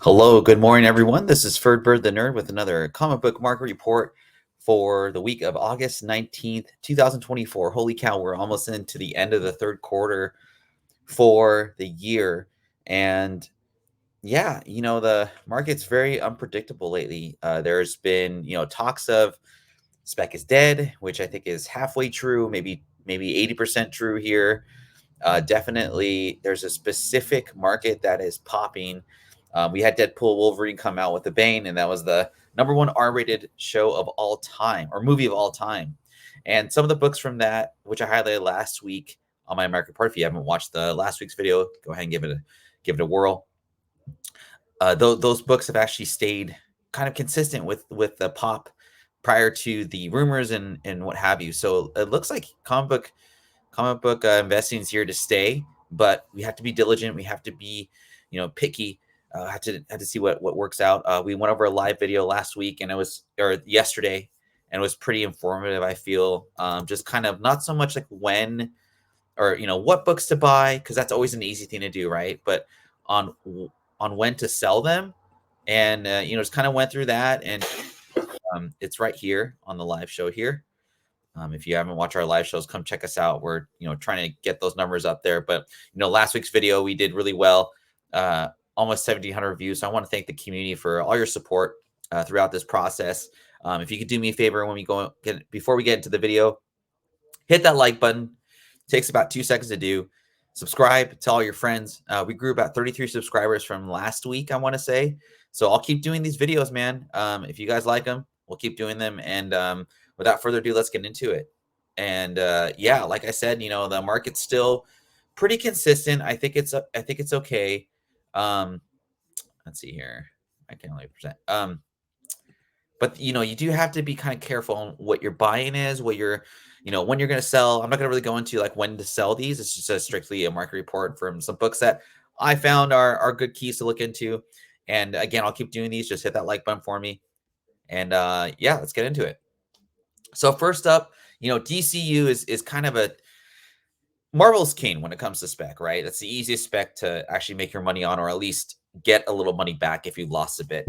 Hello, good morning, everyone. This is Ferdbird the Nerd with another comic book market report for the week of August 19th, 2024. Holy cow, we're almost into the end of the third quarter for the year. And yeah, the market's very unpredictable lately. There's been, talks of spec is dead, which I think is halfway true, maybe 80% true here. Definitely, there's a specific market that is popping. We had Deadpool Wolverine come out with a bang, and that was the number one R-rated show of all time, or movie of all time. And some of the books from that, which I highlighted last week on my American Part, if you haven't watched the last week's video, go ahead and give it a whirl. Those books have actually stayed kind of consistent with the pop prior to the rumors and what have you. So it looks like comic book investing is here to stay, but we have to be diligent. We have to be, picky. Had to see what works out. We went over a live video last week, and yesterday, and it was pretty informative. I feel just kind of not so much like when or what books to buy, because that's always an easy thing to do, right? But on when to sell them, and just kind of went through that, and it's right here on the live show here. If you haven't watched our live shows, come check us out. We're trying to get those numbers up there. But last week's video we did really well, almost 1,700 views. So I want to thank the community for all your support throughout this process. If you could do me a favor before we get into the video, hit that like button. It takes about 2 seconds to do. Subscribe, tell all your friends. We grew about 33 subscribers from last week, I want to say. So I'll keep doing these videos, man. If you guys like them, we'll keep doing them. And without further ado, let's get into it. And yeah, like I said, the market's still pretty consistent. I think it's okay. Let's see here. I can't really present. But you do have to be kind of careful on what you're buying is, what you're, when you're going to sell. I'm not going to really go into like when to sell these. It's just strictly a market report from some books that I found are good keys to look into. And again, I'll keep doing these. Just hit that like button for me. And yeah, let's get into it. So first up, DCU is kind of a Marvel's king when it comes to spec, right? That's the easiest spec to actually make your money on, or at least get a little money back if you lost a bit.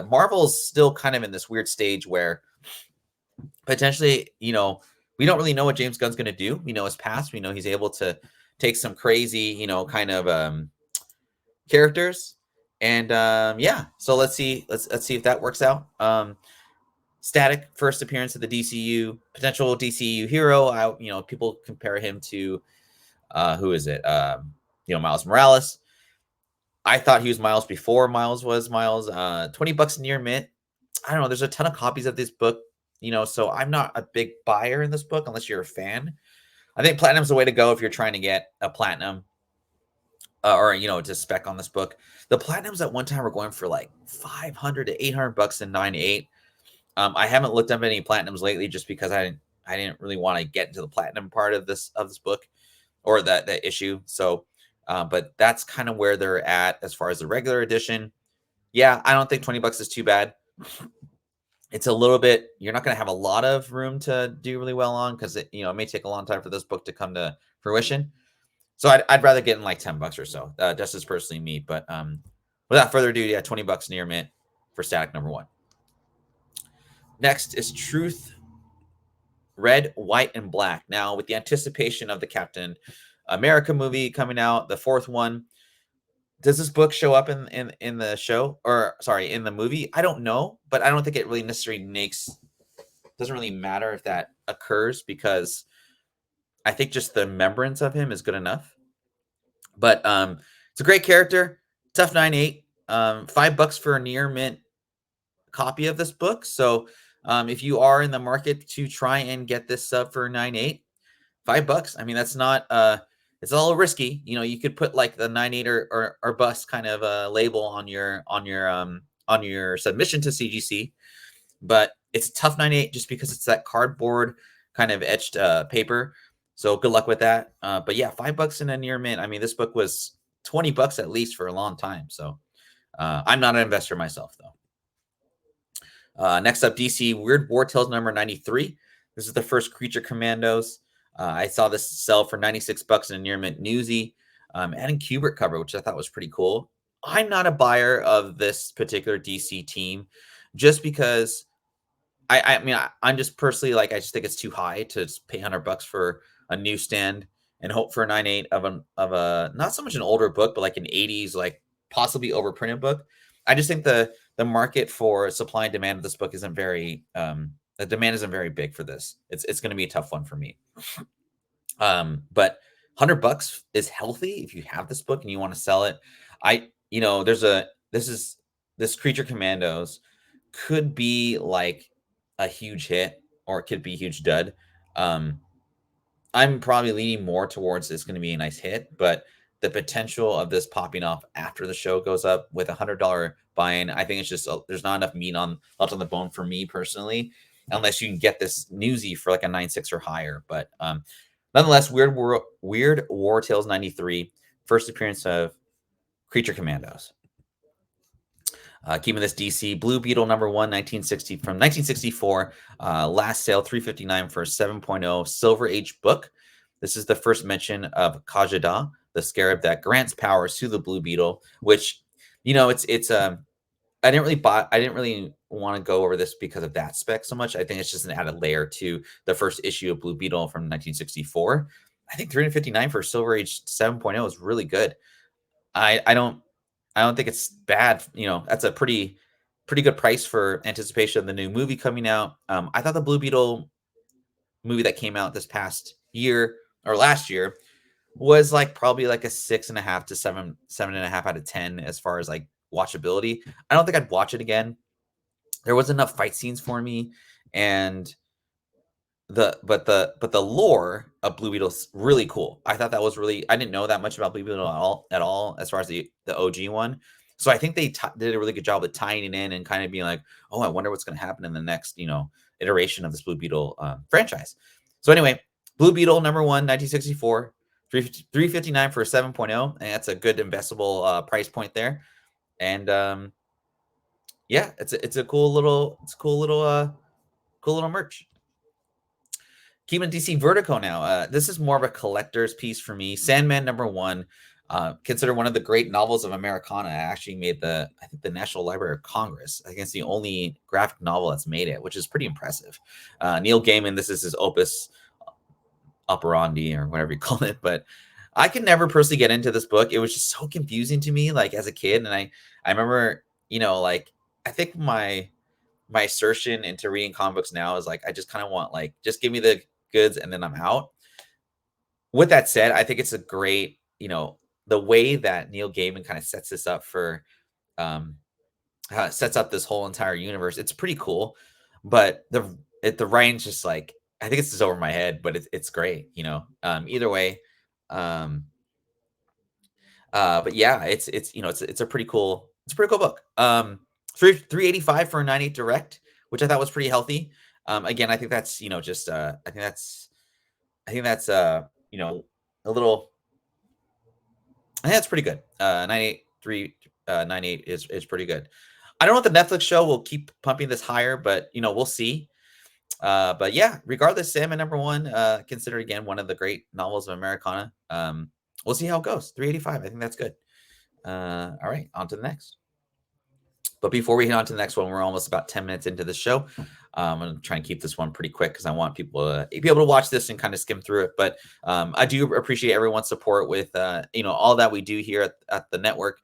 Marvel's still kind of in this weird stage where potentially, we don't really know what James Gunn's going to do. We know his past. We know he's able to take some crazy, kind of characters. And yeah, so let's see if that works out. Static first appearance of the DCU, potential DCU hero. People compare him to who is it? Miles Morales. I thought he was Miles before Miles was Miles. $20 near mint. I don't know. There's a ton of copies of this book, so I'm not a big buyer in this book unless you're a fan. I think Platinum's the way to go if you're trying to get a Platinum or to spec on this book. The Platinums at one time were going for like $500 to $800 in 9.8. I haven't looked up any Platinums lately just because I didn't really want to get into the Platinum part of this book or that issue. So, but that's kind of where they're at as far as the regular edition. Yeah, I don't think $20 is too bad. It's a little bit, you're not going to have a lot of room to do really well on because it may take a long time for this book to come to fruition. So I'd rather get in like $10 or so. Just as personally me. But without further ado, yeah, $20 near mint for Static number 1. Next is Truth, Red, White, and Black. Now, with the anticipation of the Captain America movie coming out, the 4th one, does this book show up in the show, or sorry, in the movie? I don't know, but I don't think it really necessarily doesn't really matter if that occurs, because I think just the remembrance of him is good enough. But it's a great character, tough 9.8, $5 for a near mint copy of this book. So if you are in the market to try and get this sub for 9.8, $5. I mean, that's not it's a little risky. You could put like the 9.8 or bust kind of label on your submission to CGC, but it's a tough 9.8 just because it's that cardboard kind of etched paper. So good luck with that. But yeah, $5 in a near mint. I mean, this book was $20 at least for a long time. So I'm not an investor myself, though. Next up, DC Weird War Tales number 93. This is the first Creature Commandos. I saw this sell for $96 in a near mint newsy. Adding Kubert cover, which I thought was pretty cool. I'm not a buyer of this particular DC team just because I mean, I'm just personally like, I just think it's too high to just pay $100 for a newsstand and hope for a 9.8 of a not so much an older book, but like an 80s, like possibly overprinted book. I just think the market for supply and demand of this book isn't very the demand isn't very big for this. It's going to be a tough one for me. But $100 is healthy if you have this book and you want to sell it. There's a this Creature Commandos could be like a huge hit or it could be a huge dud. Um, I'm probably leaning more towards it's going to be a nice hit, but the potential of this popping off after the show goes up with $100 buy-in, I think it's just there's not enough meat on left on the bone for me personally, unless you can get this newsy for like a 9.6 or higher. But nonetheless, Weird War Tales 93, first appearance of Creature Commandos. Keeping this DC Blue Beetle #1, 1960 from 1964. Last sale $359 for a 7.0 Silver Age book. This is the first mention of Kajada, the scarab that grants powers to the Blue Beetle. Which, it's I didn't really want to go over this because of that spec so much. I think it's just an added layer to the first issue of Blue Beetle from 1964. I think $359 for Silver Age 7.0 is really good. I don't think it's bad. That's a pretty good price for anticipation of the new movie coming out. I thought the Blue Beetle movie that came out this past year or last year was like probably like a 6.5 to 7.5 out of 10 as far as like watchability. I don't think I'd watch it again. There was enough fight scenes for me, and the lore of Blue Beetle's really cool. I thought that was really I didn't know that much about Blue Beetle at all as far as the OG one. So I think they did a really good job of tying it in and kind of being like, oh, I wonder what's going to happen in the next iteration of this Blue Beetle franchise. So anyway, Blue Beetle #1, 1964, 359 for a 7.0, and that's a good investable price point there. And yeah, it's a cool little cool little merch. Keeping DC Vertigo now. This is more of a collector's piece for me. Sandman #1, considered one of the great novels of Americana. Actually made I think the National Library of Congress. I think it's the only graphic novel that's made it, which is pretty impressive. Neil Gaiman, this is his opus operandi or whatever you call it. But I could never personally get into this book. It was just so confusing to me, like as a kid. And I remember, like I think my assertion into reading comic books now is like I just kind of want like just give me the goods and then I'm out. With that said, I think it's a great, the way that Neil Gaiman kind of sets this up for sets up this whole entire universe. It's pretty cool, but the writing's just like I think it's just over my head, but it's great, Either way, but yeah, it's a pretty cool book. 385 for a 9.8 direct, which I thought was pretty healthy. Again, I think that's just I think that's a little. I think that's pretty good. 9.8 is pretty good. I don't know if the Netflix show will keep pumping this higher, but we'll see. But yeah, regardless, Sandman #1, considered again one of the great novels of Americana. We'll see how it goes. 385. I think that's good. All right, on to the next. But before we hit on to the next one, we're almost about 10 minutes into the show. I'm going to try and keep this one pretty quick because I want people to be able to watch this and kind of skim through it. But I do appreciate everyone's support with, all that we do here at the network.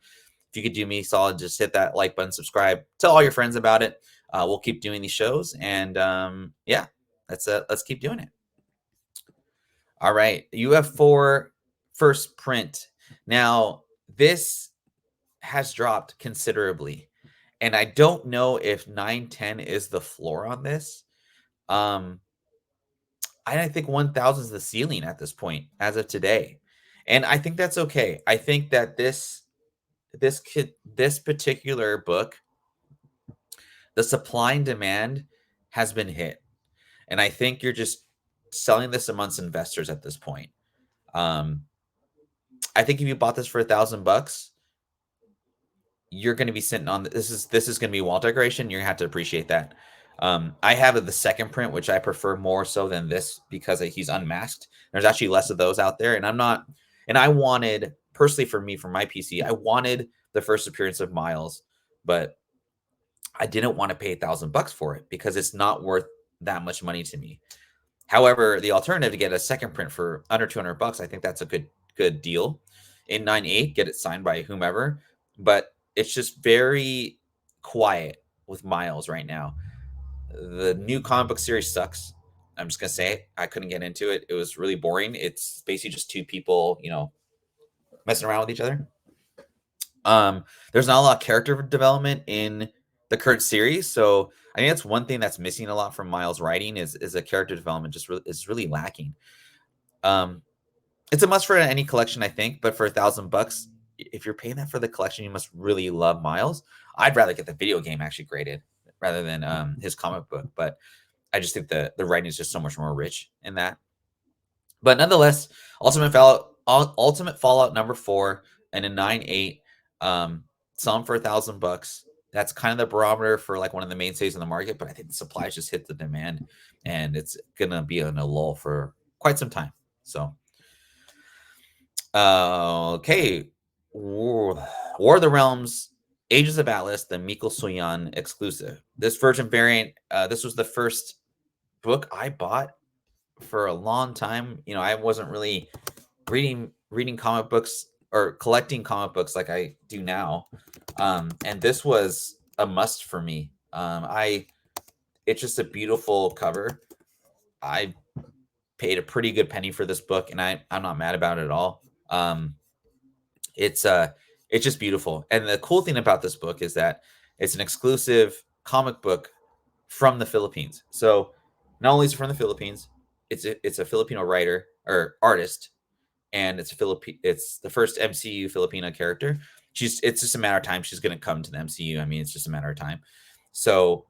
If you could do me solid, just hit that like button, subscribe, tell all your friends about it. We'll keep doing these shows. And yeah, let's keep doing it. All right. UF4 first print. Now, this has dropped considerably. And I don't know if 910 is the floor on this. I think 1000 is the ceiling at this point as of today. And I think that's okay. I think that this particular book, the supply and demand has been hit. And I think you're just selling this amongst investors at this point. I think if you bought this for $1,000, you're going to be sitting on this is going to be wall decoration. You're going to have to appreciate that. I have the second print, which I prefer more so than this because he's unmasked. There's actually less of those out there, and I wanted personally for me, for my PC, I wanted the first appearance of Miles, but I didn't want to pay $1,000 for it because it's not worth that much money to me. However, the alternative to get a second print for under $200, I think that's a good deal. In 9.8, get it signed by whomever, but it's just very quiet with Miles right now. The new comic book series sucks. I'm just gonna say it. I couldn't get into it. It was really boring. It's basically just two people, messing around with each other. There's not a lot of character development in the current series, so I think that's one thing that's missing a lot from Miles' writing is a character development is really lacking. It's a must for any collection, I think, but for $1,000, if you're paying that for the collection, you must really love Miles. I'd rather get the video game actually graded rather than his comic book, but I just think the writing is just so much more rich in that. But nonetheless, Ultimate Fallout number 4 and a 9.8, some for $1,000. That's kind of the barometer for like one of the mainstays in the market, but I think the supplies just hit the demand, and it's gonna be in a lull for quite some time. So, okay, War of the Realms, Ages of Atlas, the Mikkel Soyan exclusive. This version variant, this was the first book I bought for a long time. I wasn't really reading comic books or collecting comic books like I do now. And this was a must for me. It's just a beautiful cover. I paid a pretty good penny for this book, and I'm not mad about it at all. It's just beautiful. And the cool thing about this book is that it's an exclusive comic book from the Philippines. So not only is it from the Philippines, it's a Filipino writer or artist, and it's the first MCU Filipina character. It's just a matter of time she's going to come to the MCU. I mean, it's just a matter of time. So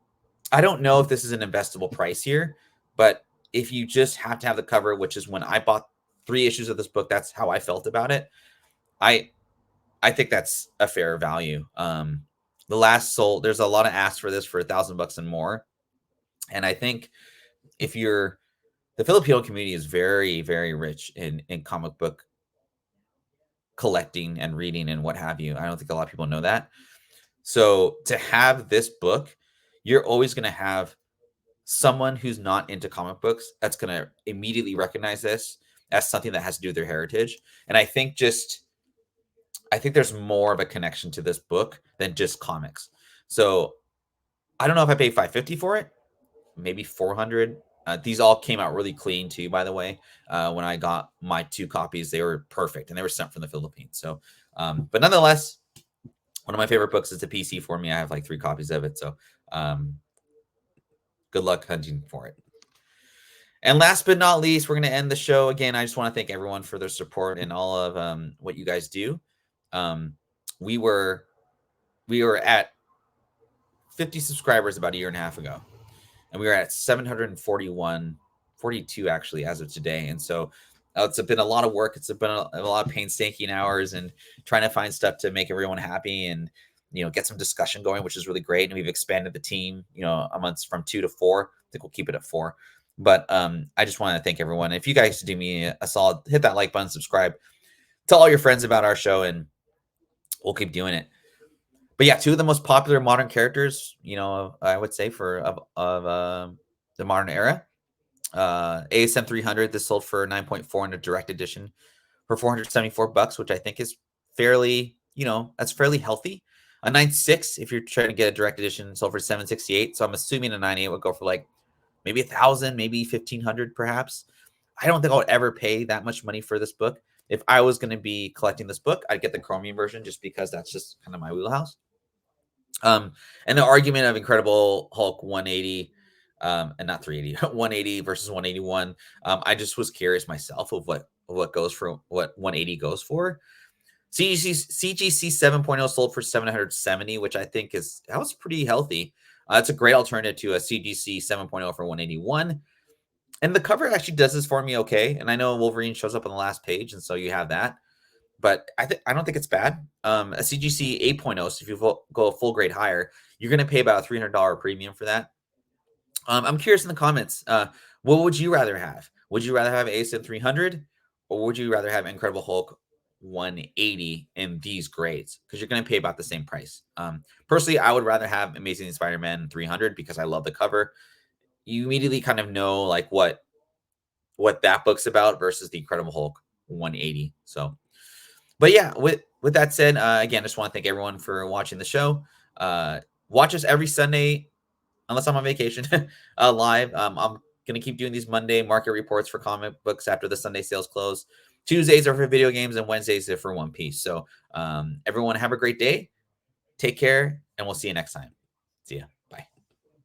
I don't know if this is an investable price here, but if you just have to have the cover, which is when I bought 3 issues of this book, that's how I felt about it. I think that's a fair value. The last sold, there's a lot of asks for this for $1,000 and more, and I think if you're the Filipino community is very, very rich in comic book collecting and reading and what have you. I don't think a lot of people know that. So to have this book, you're always going to have someone who's not into comic books that's going to immediately recognize this as something that has to do with their heritage. And I think there's more of a connection to this book than just comics. So I don't know if I paid $550 for it, maybe $400. These all came out really clean too, by the way. When I got my 2 copies, they were perfect, and they were sent from the Philippines. So, but nonetheless, one of my favorite books is a PC for me. I have like 3 copies of it. So, good luck hunting for it. And last but not least, we're going to end the show. Again, I just want to thank everyone for their support and all of what you guys do. We were at 50 subscribers about a year and a half ago, and we were at 42 actually as of today. And so it's been a lot of work. It's been a lot of painstaking hours and trying to find stuff to make everyone happy and get some discussion going, which is really great. And we've expanded the team a month from 2 to 4. I think we'll keep it at 4. But I just want to thank everyone. If you guys do me a solid, hit that like button, subscribe, tell all your friends about our show, and we'll keep doing it. But yeah, 2 of the most popular modern characters, I would say of the modern era. ASM 300, this sold for 9.4 in a direct edition for $474, which I think is fairly, that's fairly healthy. A 9.6, if you're trying to get a direct edition, sold for $768. So I'm assuming a 9.8 would go for like maybe $1,000, maybe $1,500, perhaps. I don't think I would ever pay that much money for this book. If I was going to be collecting this book, I'd get the Chromium version just because that's just kind of my wheelhouse. And the argument of Incredible Hulk 180, and not 380, 180 versus 181. I just was curious myself of what goes for what 180 goes for. CGC 7.0 sold for $770, which I think that was pretty healthy. It's a great alternative to a CGC 7.0 for $181. And the cover actually does this for me okay. And I know Wolverine shows up on the last page, and so you have that. But I don't think it's bad. A CGC 8.0, so if you go a full grade higher, you're going to pay about a $300 premium for that. I'm curious in the comments, what would you rather have? Would you rather have ASM 300, or would you rather have Incredible Hulk 180 in these grades because you're going to pay about the same price. Personally, I would rather have Amazing Spider-Man 300 because I love the cover. You immediately kind of know like what that book's about versus the Incredible Hulk 180. So, but yeah, with that said, again, just want to thank everyone for watching the show. Watch us every Sunday, unless I'm on vacation, live. I'm gonna keep doing these Monday market reports for comic books after the Sunday sales close. Tuesdays are for video games, and Wednesdays are for One Piece. So, everyone, have a great day. Take care, and we'll see you next time. See ya.